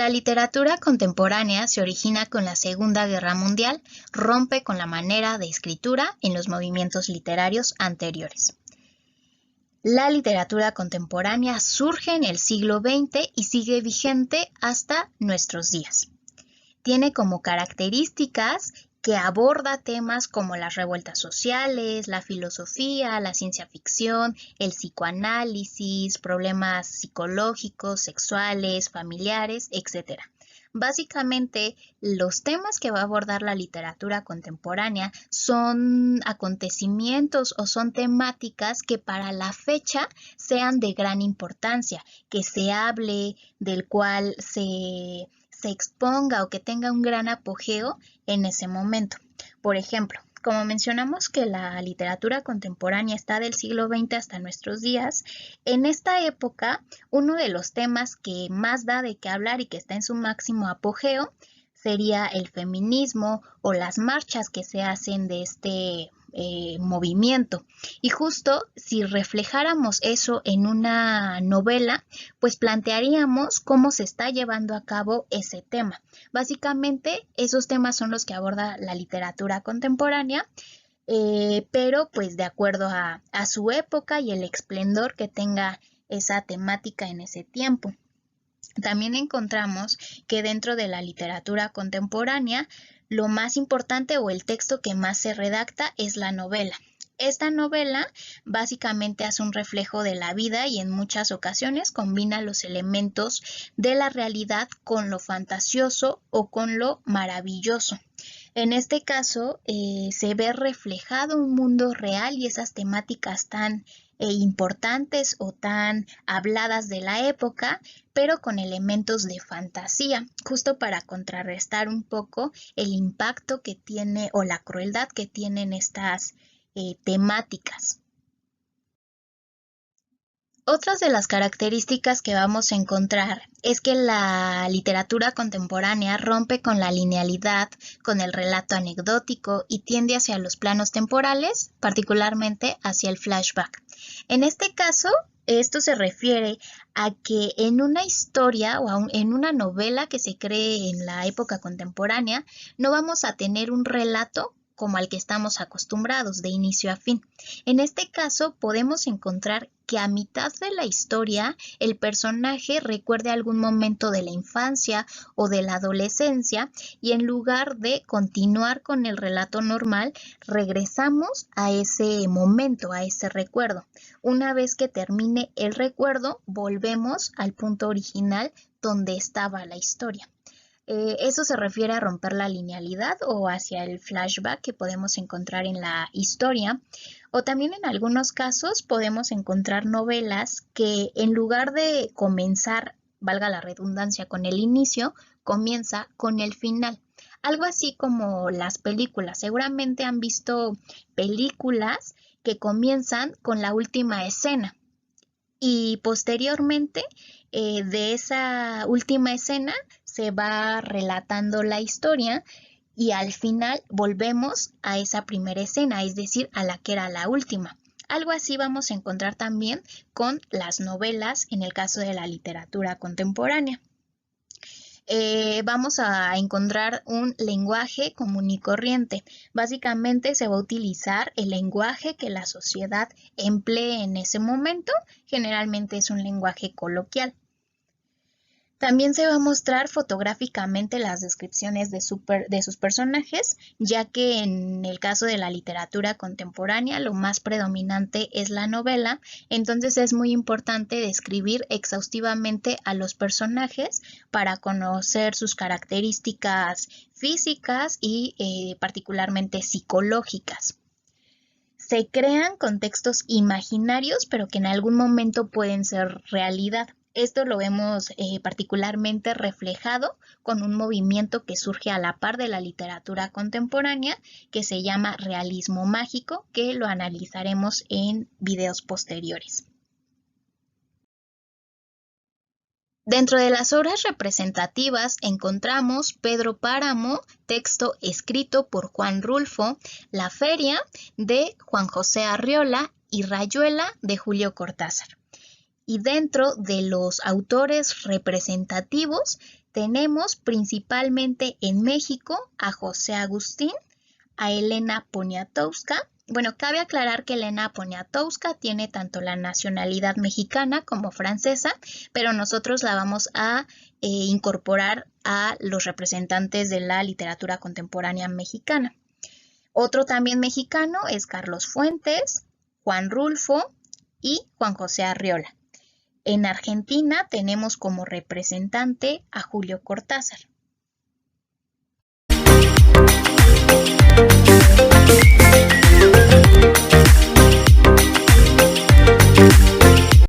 La literatura contemporánea se origina con la Segunda Guerra Mundial, rompe con la manera de escritura en los movimientos literarios anteriores. La literatura contemporánea surge en el siglo XX y sigue vigente hasta nuestros días. Tiene como características que aborda temas como las revueltas sociales, la filosofía, la ciencia ficción, el psicoanálisis, problemas psicológicos, sexuales, familiares, etc. Básicamente, los temas que va a abordar la literatura contemporánea son acontecimientos o son temáticas que para la fecha sean de gran importancia, que se hable, del cual se exponga o que tenga un gran apogeo en ese momento. Por ejemplo, como mencionamos que la literatura contemporánea está del siglo XX hasta nuestros días, en esta época uno de los temas que más da de qué hablar y que está en su máximo apogeo sería el feminismo o las marchas que se hacen de este movimiento. Y justo si reflejáramos eso en una novela, pues plantearíamos cómo se está llevando a cabo ese tema. Básicamente, esos temas son los que aborda la literatura contemporánea, pero pues de acuerdo a su época y el esplendor que tenga esa temática en ese tiempo. También encontramos que dentro de la literatura contemporánea, lo más importante o el texto que más se redacta es la novela. Esta novela básicamente hace un reflejo de la vida y en muchas ocasiones combina los elementos de la realidad con lo fantasioso o con lo maravilloso. En este caso se ve reflejado un mundo real y esas temáticas tan importantes o tan habladas de la época, pero con elementos de fantasía, justo para contrarrestar un poco el impacto que tiene o la crueldad que tienen estas temáticas. Otras de las características que vamos a encontrar es que la literatura contemporánea rompe con la linealidad, con el relato anecdótico y tiende hacia los planos temporales, particularmente hacia el flashback. En este caso, esto se refiere a que en una historia o en una novela que se cree en la época contemporánea, no vamos a tener un relato como al que estamos acostumbrados de inicio a fin. En este caso podemos encontrar que a mitad de la historia el personaje recuerde algún momento de la infancia o de la adolescencia y en lugar de continuar con el relato normal, regresamos a ese momento, a ese recuerdo. Una vez que termine el recuerdo, volvemos al punto original donde estaba la historia. Eso se refiere a romper la linealidad o hacia el flashback que podemos encontrar en la historia. O también en algunos casos podemos encontrar novelas que en lugar de comenzar, valga la redundancia, con el inicio, comienza con el final. Algo así como las películas. Seguramente han visto películas que comienzan con la última escena y posteriormente de esa última escena se va relatando la historia y al final volvemos a esa primera escena, es decir, a la que era la última. Algo así vamos a encontrar también con las novelas en el caso de la literatura contemporánea. Vamos a encontrar un lenguaje común y corriente. Básicamente se va a utilizar el lenguaje que la sociedad emplee en ese momento. Generalmente es un lenguaje coloquial. También se va a mostrar fotográficamente las descripciones de sus personajes, ya que en el caso de la literatura contemporánea lo más predominante es la novela, entonces es muy importante describir exhaustivamente a los personajes para conocer sus características físicas y particularmente psicológicas. Se crean contextos imaginarios, pero que en algún momento pueden ser realidad. Esto lo vemos particularmente reflejado con un movimiento que surge a la par de la literatura contemporánea que se llama realismo mágico, que lo analizaremos en videos posteriores. Dentro de las obras representativas encontramos Pedro Páramo, texto escrito por Juan Rulfo, La Feria de Juan José Arriola y Rayuela de Julio Cortázar. Y dentro de los autores representativos Tenemos principalmente en México a José Agustín, a Elena Poniatowska. Bueno, cabe aclarar que Elena Poniatowska tiene tanto la nacionalidad mexicana como francesa, pero nosotros la vamos a incorporar a los representantes de la literatura contemporánea mexicana. Otro también mexicano es Carlos Fuentes, Juan Rulfo y Juan José Arriola. En Argentina tenemos como representante a Julio Cortázar.